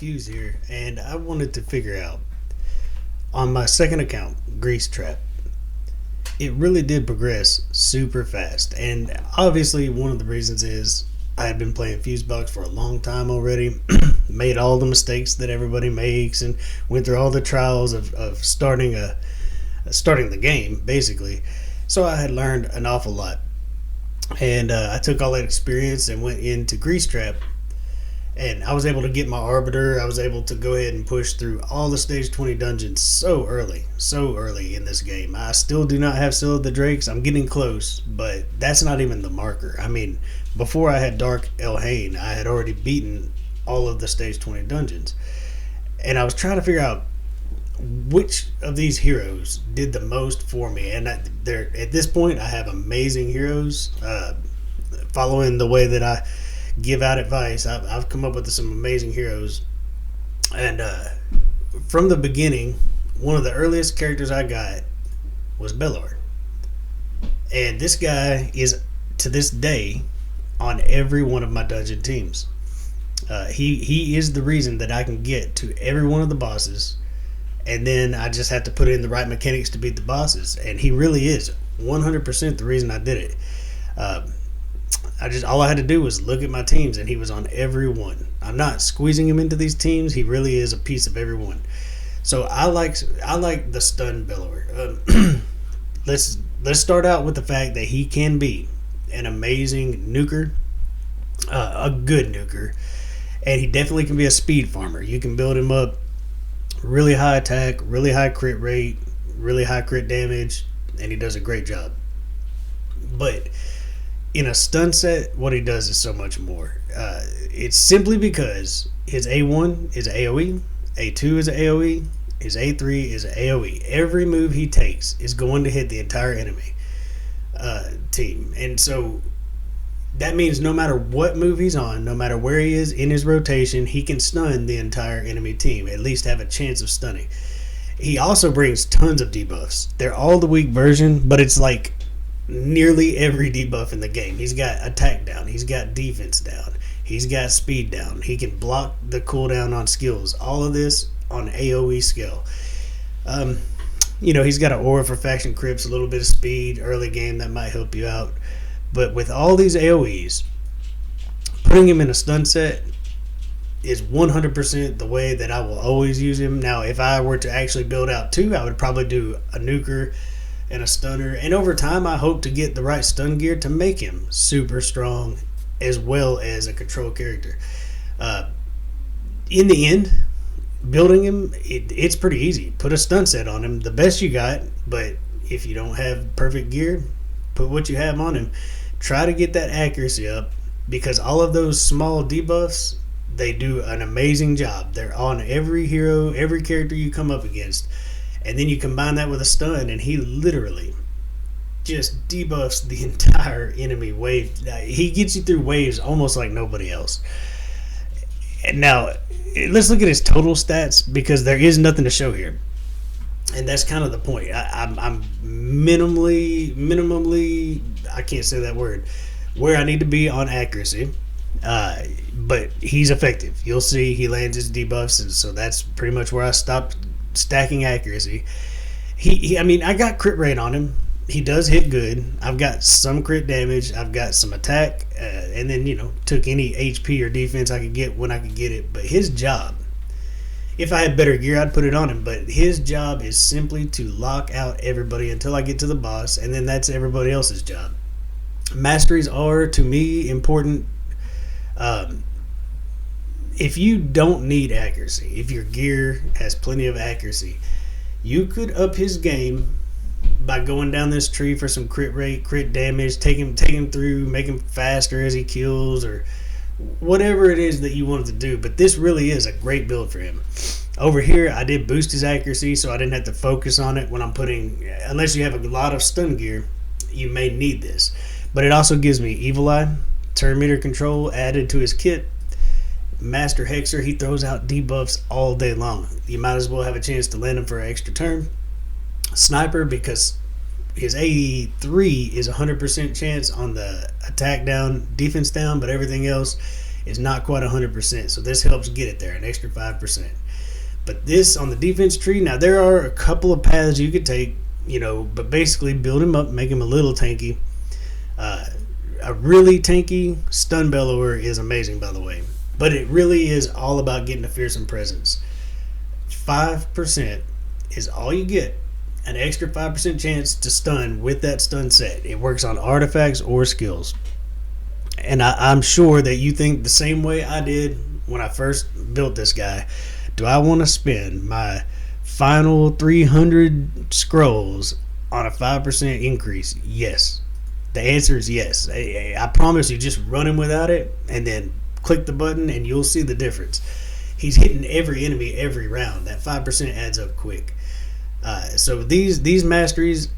Fuse here, and I wanted to figure out on my second account, Grease Trap. It really did progress super fast, and obviously one of the reasons is I had been playing Fusebox for a long time already, made all the mistakes that everybody makes, and went through all the trials of starting the game basically. So I had learned an awful lot, and I took all that experience and went into Grease Trap, and I was able to get my Arbiter. I was able to go ahead and push through all the stage 20 dungeons so early in this game. I still do not have Seal of the Drakes. I'm getting close, but that's not even the marker. I mean, before I had Dark Elhain, I had already beaten all of the stage 20 dungeons, and I was trying to figure out which of these heroes did the most for me. And at this point, I have amazing heroes. Following the way that I give out advice, I've come up with some amazing heroes. And from the beginning, one of the earliest characters I got was Bellower. And this guy is, to this day, on every one of my dungeon teams. He is the reason that I can get to every one of the bosses, and then I just have to put in the right mechanics to beat the bosses. And he really is 100% the reason I did it. All I had to do was look at my teams, and he was on every one. I'm not squeezing him into these teams. He really is a piece of every one. So I like the stun Bellower. Let's start out with the fact that he can be an amazing nuker, a good nuker, and he definitely can be a speed farmer. You can build him up really high attack, really high crit rate, really high crit damage, and he does a great job. But in a stun set, what he does is so much more. It's simply because his A1 is AoE, A2 is AoE, his A3 is AoE. Every move he takes is going to hit the entire enemy team. And so that means no matter what move he's on, no matter where he is in his rotation, he can stun the entire enemy team, at least have a chance of stunning. He also brings tons of debuffs. They're all the weak version, but it's like nearly every debuff in the game. He's got attack down, he's got defense down, he's got speed down, he can block the cooldown on skills. All of this on AoE skill. He's got an aura for faction crypts, a little bit of speed early game that might help you out. But with all these AoEs, putting him in a stun set is 100% the way that I will always use him. Now, if I were to actually build out two, I would probably do a nuker and a stunner. And over time, I hope to get the right stun gear to make him super strong as well as a control character. In the end, building him, it's pretty easy. Put a stun set on him, the best you got. But if you don't have perfect gear, put what you have on him. Try to get that accuracy up, because all of those small debuffs, they do an amazing job. They're on every hero, every character you come up against. And then you combine that with a stun, and he literally just debuffs the entire enemy wave. He gets you through waves almost like nobody else. And now, let's look at his total stats, because there is nothing to show here. And that's kind of the point. I'm minimally, I can't say that word, where I need to be on accuracy. But he's effective. You'll see he lands his debuffs, and so that's pretty much where I stopped stacking accuracy. I got crit rate on him. He does hit good. I've got some crit damage. I've got some attack, and then took any HP or defense I could get when I could get it. But his job, if I had better gear, I'd put it on him. But his job is simply to lock out everybody until I get to the boss, and then that's everybody else's job. Masteries are, to me, important. If you don't need accuracy, if your gear has plenty of accuracy, you could up his game by going down this tree for some crit rate, crit damage, take him through, make him faster as he kills, or whatever it is that you wanted to do. But this really is a great build for him. Over here, I did boost his accuracy, so I didn't have to focus on it when I'm putting, unless you have a lot of stun gear, you may need this. But it also gives me Evil Eye, turn meter control added to his kit. Master Hexer, he throws out debuffs all day long. You might as well have a chance to land him for an extra turn. Sniper, because his A3 is 100% chance on the attack down, defense down, but everything else is not quite 100%. So this helps get it there, an extra 5%. But this on the defense tree, now there are a couple of paths you could take, but basically build him up, make him a little tanky. A really tanky stun bellower is amazing, by the way. But it really is all about getting a fearsome presence. 5% is all you get. An extra 5% chance to stun with that stun set. It works on artifacts or skills. And I'm sure that you think the same way I did when I first built this guy. Do I want to spend my final 300 scrolls on a 5% increase? Yes. The answer is yes. I promise you, just run him without it and then click the button and you'll see the difference. He's hitting every enemy every round. That 5% adds up quick. So these masteries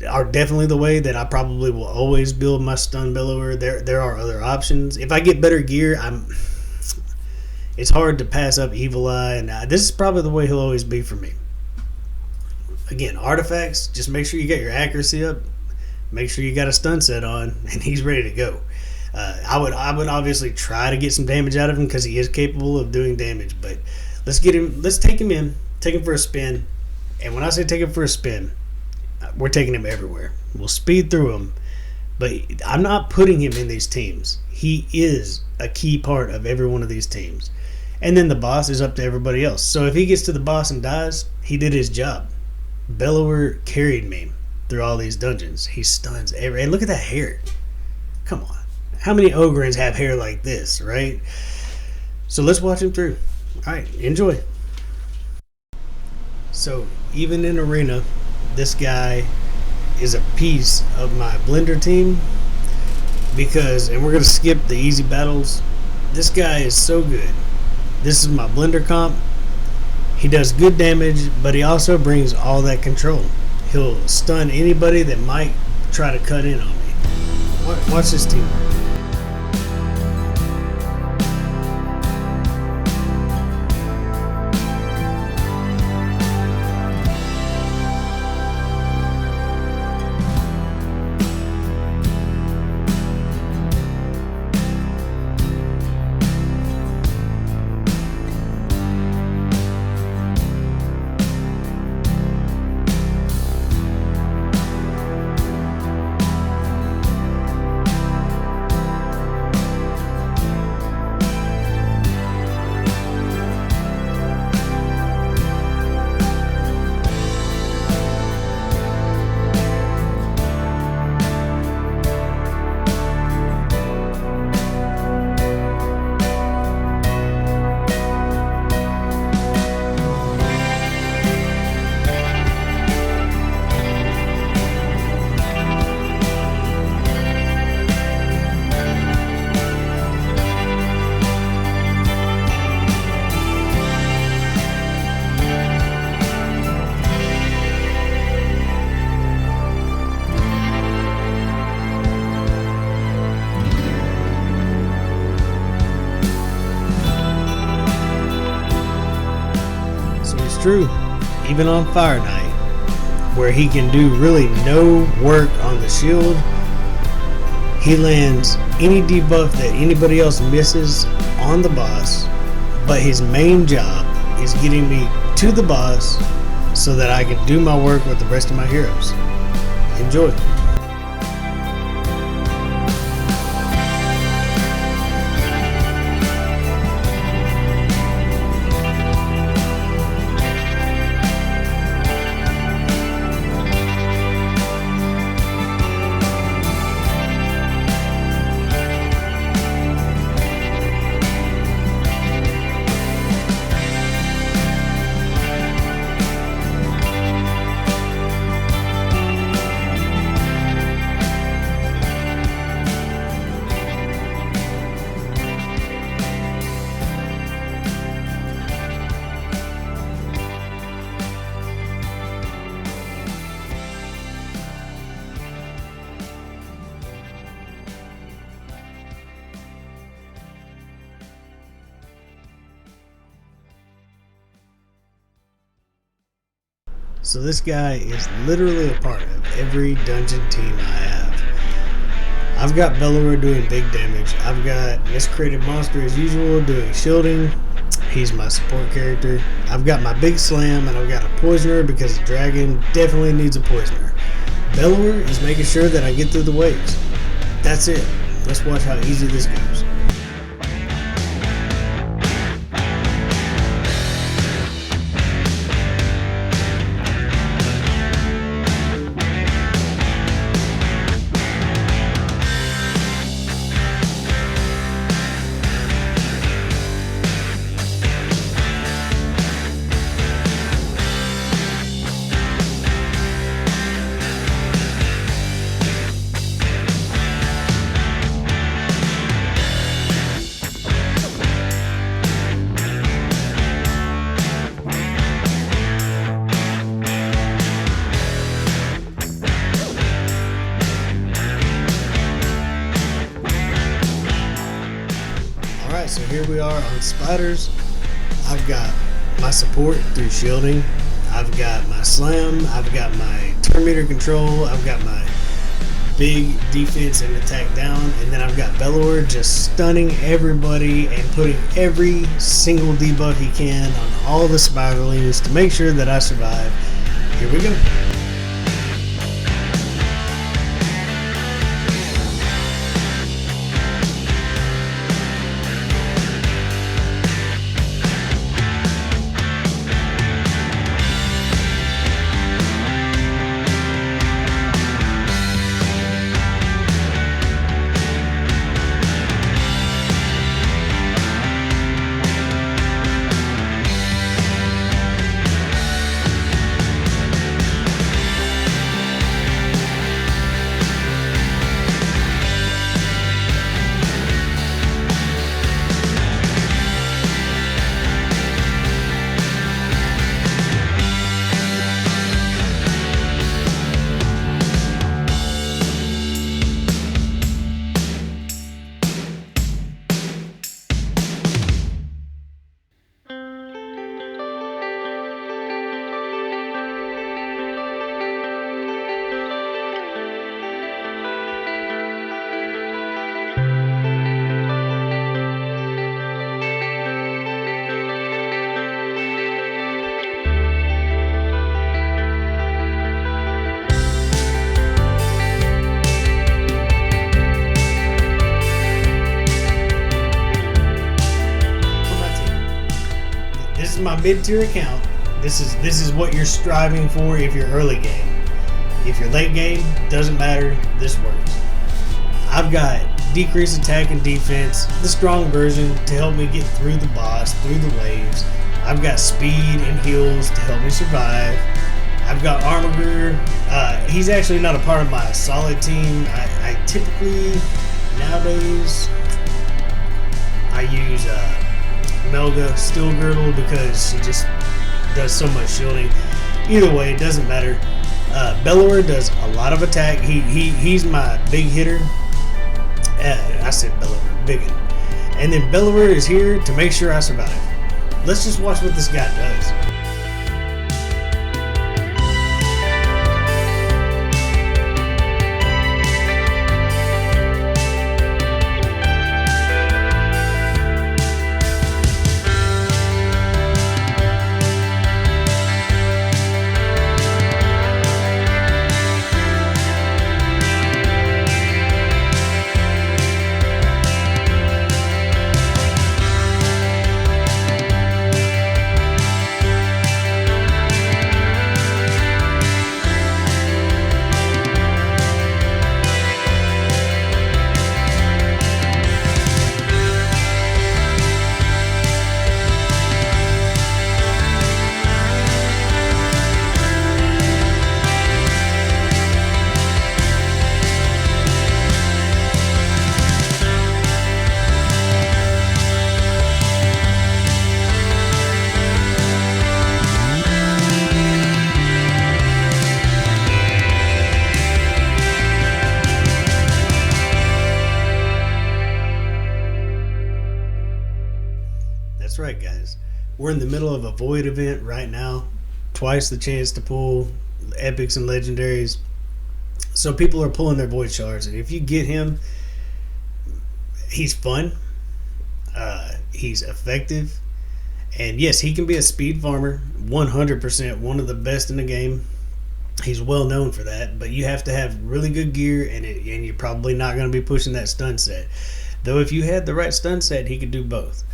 are definitely the way that I probably will always build my stun bellower. There are other options. If I get better gear, it's hard to pass up Evil Eye, and this is probably the way he'll always be for me. Again, artifacts, just make sure you get your accuracy up, make sure you got a stun set on, and he's ready to go. I would obviously try to get some damage out of him because he is capable of doing damage, but let's take him for a spin. And when I say take him for a spin, we're taking him everywhere. We'll speed through him, but I'm not putting him in these teams. He is a key part of every one of these teams. And then the boss is up to everybody else. So if he gets to the boss and dies, he did his job. Bellower carried me through all these dungeons. He stuns every. And look at that hair. Come on. How many Ogryns have hair like this, right? So let's watch him through. All right, enjoy. So even in Arena, this guy is a piece of my Blender team and we're going to skip the easy battles. This guy is so good. This is my Blender comp. He does good damage, but he also brings all that control. He'll stun anybody that might try to cut in on me. Watch this team. True, even on Fire Knight, where he can do really no work on the shield, he lands any debuff that anybody else misses on the boss, but his main job is getting me to the boss so that I can do my work with the rest of my heroes. Enjoy. So this guy is literally a part of every dungeon team I have. I've got Bellower doing big damage. I've got Miscreated Monster as usual doing shielding. He's my support character. I've got my big slam and I've got a poisoner because the dragon definitely needs a poisoner. Bellower is making sure that I get through the waves. That's it. Let's watch how easy this goes. Alright, so here we are on spiders. I've got my support through shielding. I've got my slam. I've got my turn meter control. I've got my big defense and attack down. And then I've got Bellower just stunning everybody and putting every single debuff he can on all the spiderlings to make sure that I survive. Here we go. This is my mid-tier account. This is what you're striving for if you're early game. If you're late game, doesn't matter. This works. I've got decreased attack and defense, the strong version to help me get through the boss, through the waves. I've got speed and heals to help me survive. I've got Armiger. He's actually not a part of my solid team. I typically, nowadays, I use Melga Steel Girdle because she just does so much shielding. Either way, it doesn't matter. Bellower does a lot of attack. He's my big hitter. I said Bellower, big one. And then Bellower is here to make sure I survive. Let's just watch what this guy does. That's right, guys. We're in the middle of a void event right now. Twice the chance to pull epics and legendaries. So people are pulling their void shards, and if you get him, he's fun. He's effective, and yes, he can be a speed farmer. 100%, one of the best in the game. He's well known for that, but you have to have really good gear, and you're probably not going to be pushing that stun set. Though if you had the right stun set, he could do both.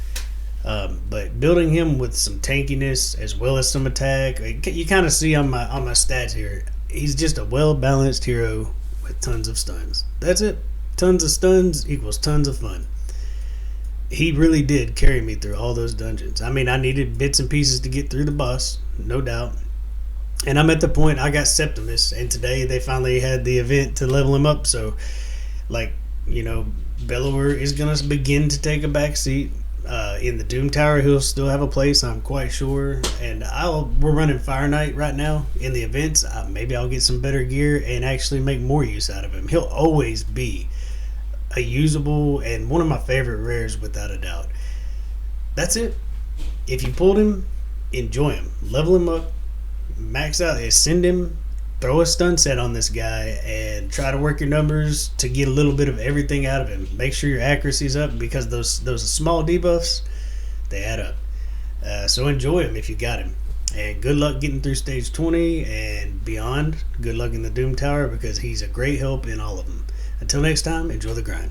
But building him with some tankiness as well as some attack, you kind of see on my stats here. He's just a well balanced hero with tons of stuns. That's it. Tons of stuns equals tons of fun. He really did carry me through all those dungeons. I mean, I needed bits and pieces to get through the boss, no doubt. And I'm at the point I got Septimus, and today they finally had the event to level him up. So, Bellower is going to begin to take a back seat. In the Doom Tower, he'll still have a place, I'm quite sure. And we're running Fire Knight right now in the events. Maybe I'll get some better gear and actually make more use out of him. He'll always be a usable and one of my favorite rares without a doubt. That's it. If you pulled him, enjoy him. Level him up, max out, send him, throw a stun set on this guy, and try to work your numbers to get a little bit of everything out of him. Make sure your accuracy's up, because those small debuffs, they add up. So enjoy him if you got him. And good luck getting through stage 20 and beyond. Good luck in the Doom Tower, because he's a great help in all of them. Until next time, enjoy the grind.